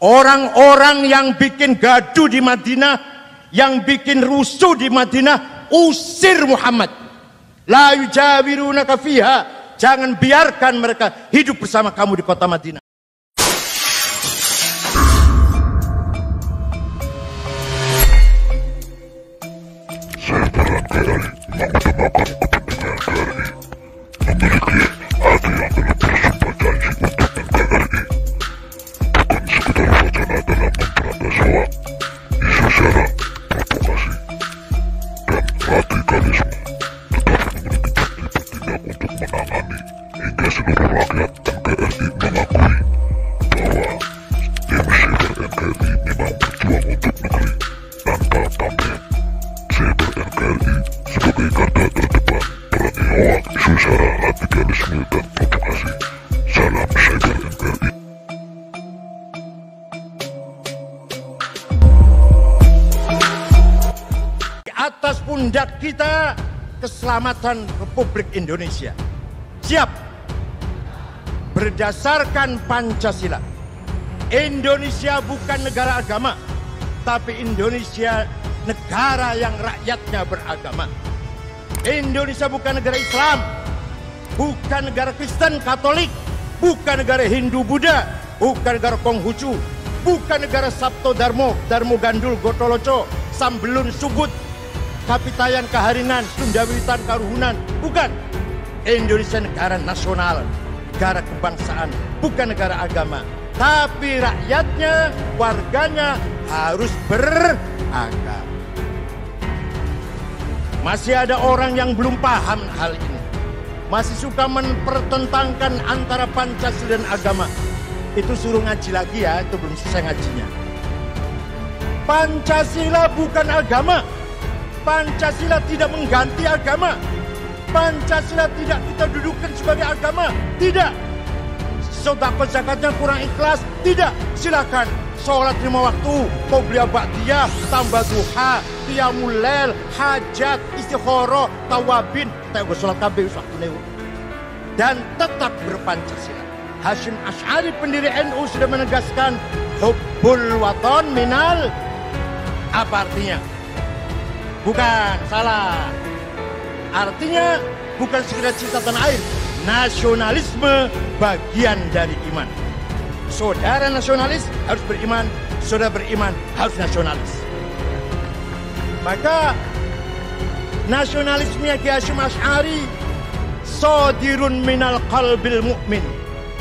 Orang-orang yang bikin gaduh di Madinah, yang bikin rusuh di Madinah, usir Muhammad. La yujawirunaka fiha. Jangan biarkan mereka hidup bersama kamu di kota Madinah. Saya barangkali mengutamakan kepentingan KRI, memiliki hati yang telah bersumpah janji untuk NKRI, bukan sekedar wacana dalam memberantas hoak, isu sara, provokasi, dan radikalisme, tetapi memiliki janji bertindak untuk menangani hingga seluruh rakyat NKRI mengakui bahwa tim cyber NKRI memang berjuang untuk negeri tanpa pamrih. Cyber NKRI sebagai garda terdepan perangi hoak, isu sara, radikalisme, dan provokasi. Salam Cyber NKRI. Di atas pundak kita keselamatan Republik Indonesia. Siap. Berdasarkan Pancasila, Indonesia bukan negara agama, tapi Indonesia negara yang rakyatnya beragama. Indonesia bukan negara Islam, bukan negara Kristen Katolik, bukan negara Hindu Buddha, bukan negara Konghucu, bukan negara Sabto Darmo, Darmo Gandul, Gotoloco, Sambelun Subut, Kapitayan Kaharingan, Sunda Wiwitan Karuhunan. Bukan. Indonesia negara nasional, negara kebangsaan, bukan negara agama. Tapi rakyatnya, warganya harus beragama. Masih ada orang yang belum paham hal ini. Masih suka mempertentangkan antara Pancasila dan agama. Itu suruh ngaji lagi ya, itu belum selesai ngajinya. Pancasila bukan agama. Pancasila tidak mengganti agama. Pancasila tidak kita dudukkan sebagai agama. Tidak. Sedekah zakatnya kurang ikhlas. Tidak. Silakan. Sholat 5 waktu, qobliyah ba'diyah, tambah duha, qiyamul lail, hajat, istikharah, tawabin, kita sholat kabeh waktu ini. Dan tetap berpancasila. Hasyim Asy'ari pendiri NU sudah menegaskan hubbul waton minal. Apa artinya? Bukan, salah. Artinya bukan sekedar cinta tanah air. Nasionalisme bagian dari iman. Saudara nasionalis harus beriman, saudara beriman harus nasionalis. Maka nasionalisme Kiai Hasyim Asy'ari sadirun minal qalbil mu'min,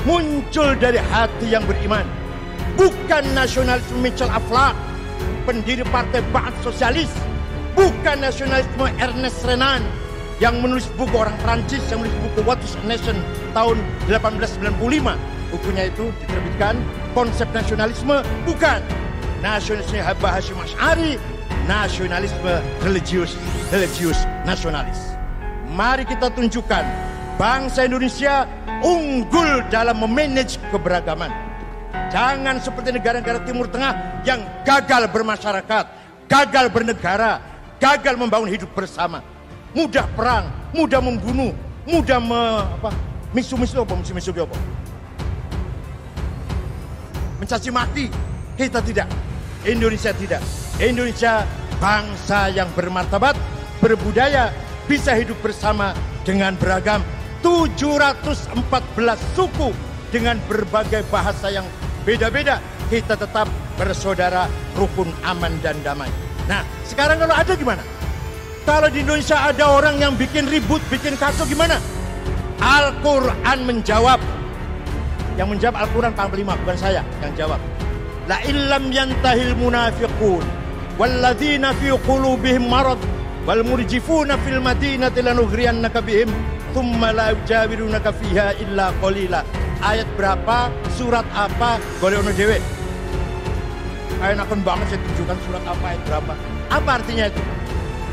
muncul dari hati yang beriman. Bukan nasionalisme Michel Aflaq, pendiri partai Ba'ath Sosialis. Bukan nasionalisme Ernest Renan yang menulis buku, orang Prancis yang menulis buku What is a Nation tahun 1895. Bukunya itu diterbitkan. Konsep nasionalisme bukan. Nasionalisme Habib Hasyim Asy'ari, nasionalisme religius nasionalis. Mari kita tunjukkan bangsa Indonesia unggul dalam memanage keberagaman. Jangan seperti negara-negara Timur Tengah yang gagal bermasyarakat, gagal bernegara, gagal membangun hidup bersama. Mudah perang, mudah membunuh, mudah misu-misu apa? Mencaci maki. Kita tidak. Indonesia tidak. Indonesia bangsa yang bermartabat, berbudaya, bisa hidup bersama dengan beragam 714 suku dengan berbagai bahasa yang beda-beda. Kita tetap bersaudara, rukun, aman dan damai. Nah, sekarang kalau ada gimana? Kalau di Indonesia ada orang yang bikin ribut, bikin kacau gimana? Al-Quran menjawab. Yang menjawab Al-Quran Panglima, bukan saya yang jawab. La illam yantahil munafiqun walladzina fi qulubihim marad wal murjifuna fil madinati lanughriyannaka bihim thumma la yujawirunaka fiha illa qalila. Ayat berapa? Surat apa? Golek ono dhewe. Enaken banget saya tunjukkan surat apa, ayat berapa. Apa artinya itu?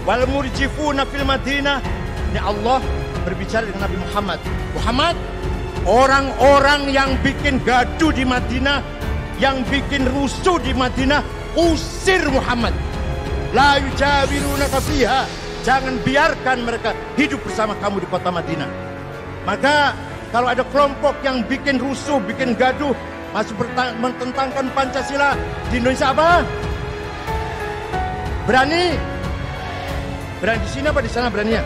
Wal murjifuna fil madinah. Ini Allah berbicara dengan Nabi Muhammad. Muhammad, orang-orang yang bikin gaduh di Madinah, yang bikin rusuh di Madinah, usir Muhammad. La yujawirunaka fiha. Jangan biarkan mereka hidup bersama kamu di kota Madinah. Maka kalau ada kelompok yang bikin rusuh, bikin gaduh, masih mententangkan Pancasila di Indonesia apa? Berani? Berani di sini apa di sana beraninya?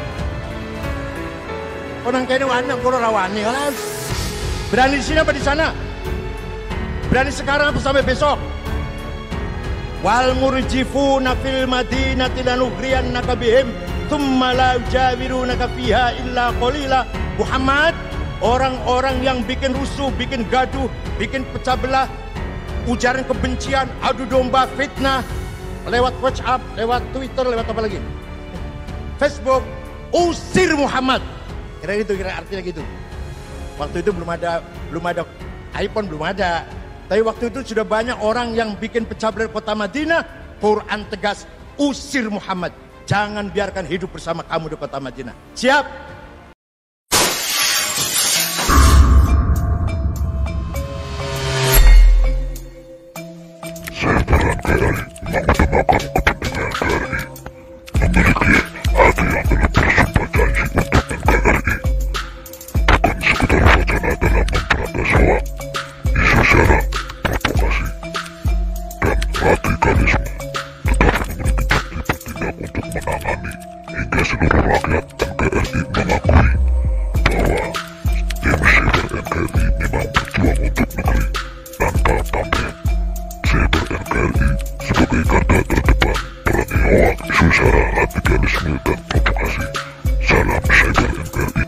Orang kayaknya anak kurang rawani kan? Berani di sini apa di sana? Berani sekarang apa sampai besok? Wal murjifuna fil madinati lanughriyannaka bihim thumma la yujawirunaka fiha illa qalila. Muhammad, orang-orang yang bikin rusuh, bikin gaduh, bikin pecah belah, ujaran kebencian, adu domba, fitnah lewat WhatsApp, lewat Twitter, lewat apa lagi? Facebook, usir Muhammad. Kira artinya gitu. Waktu itu belum ada iPhone, belum ada. Tapi waktu itu sudah banyak orang yang bikin pecah belah kota Madinah. Quran tegas, usir Muhammad. Jangan biarkan hidup bersama kamu di kota Madinah. Siap? Saya barangkali mengutamakan kepentingan KRI, memiliki hati yang telah bersumpah janji untuk NKRI, bukan sekedar wacana dalam memberantas hoak, isu sara, provokasi, dan radikalisme, tetapi memiliki janji bertindak untuk menangani hingga seluruh rakyat NKRI mengakui bahwa tim cyber NKRI memang berjuang untuk negeri tanpa pamrih. Cyber NKRI sebagai garda terdepan perangi hoak, isu sara, radikalisme, dan provokasi. Salam Cyber NKRI.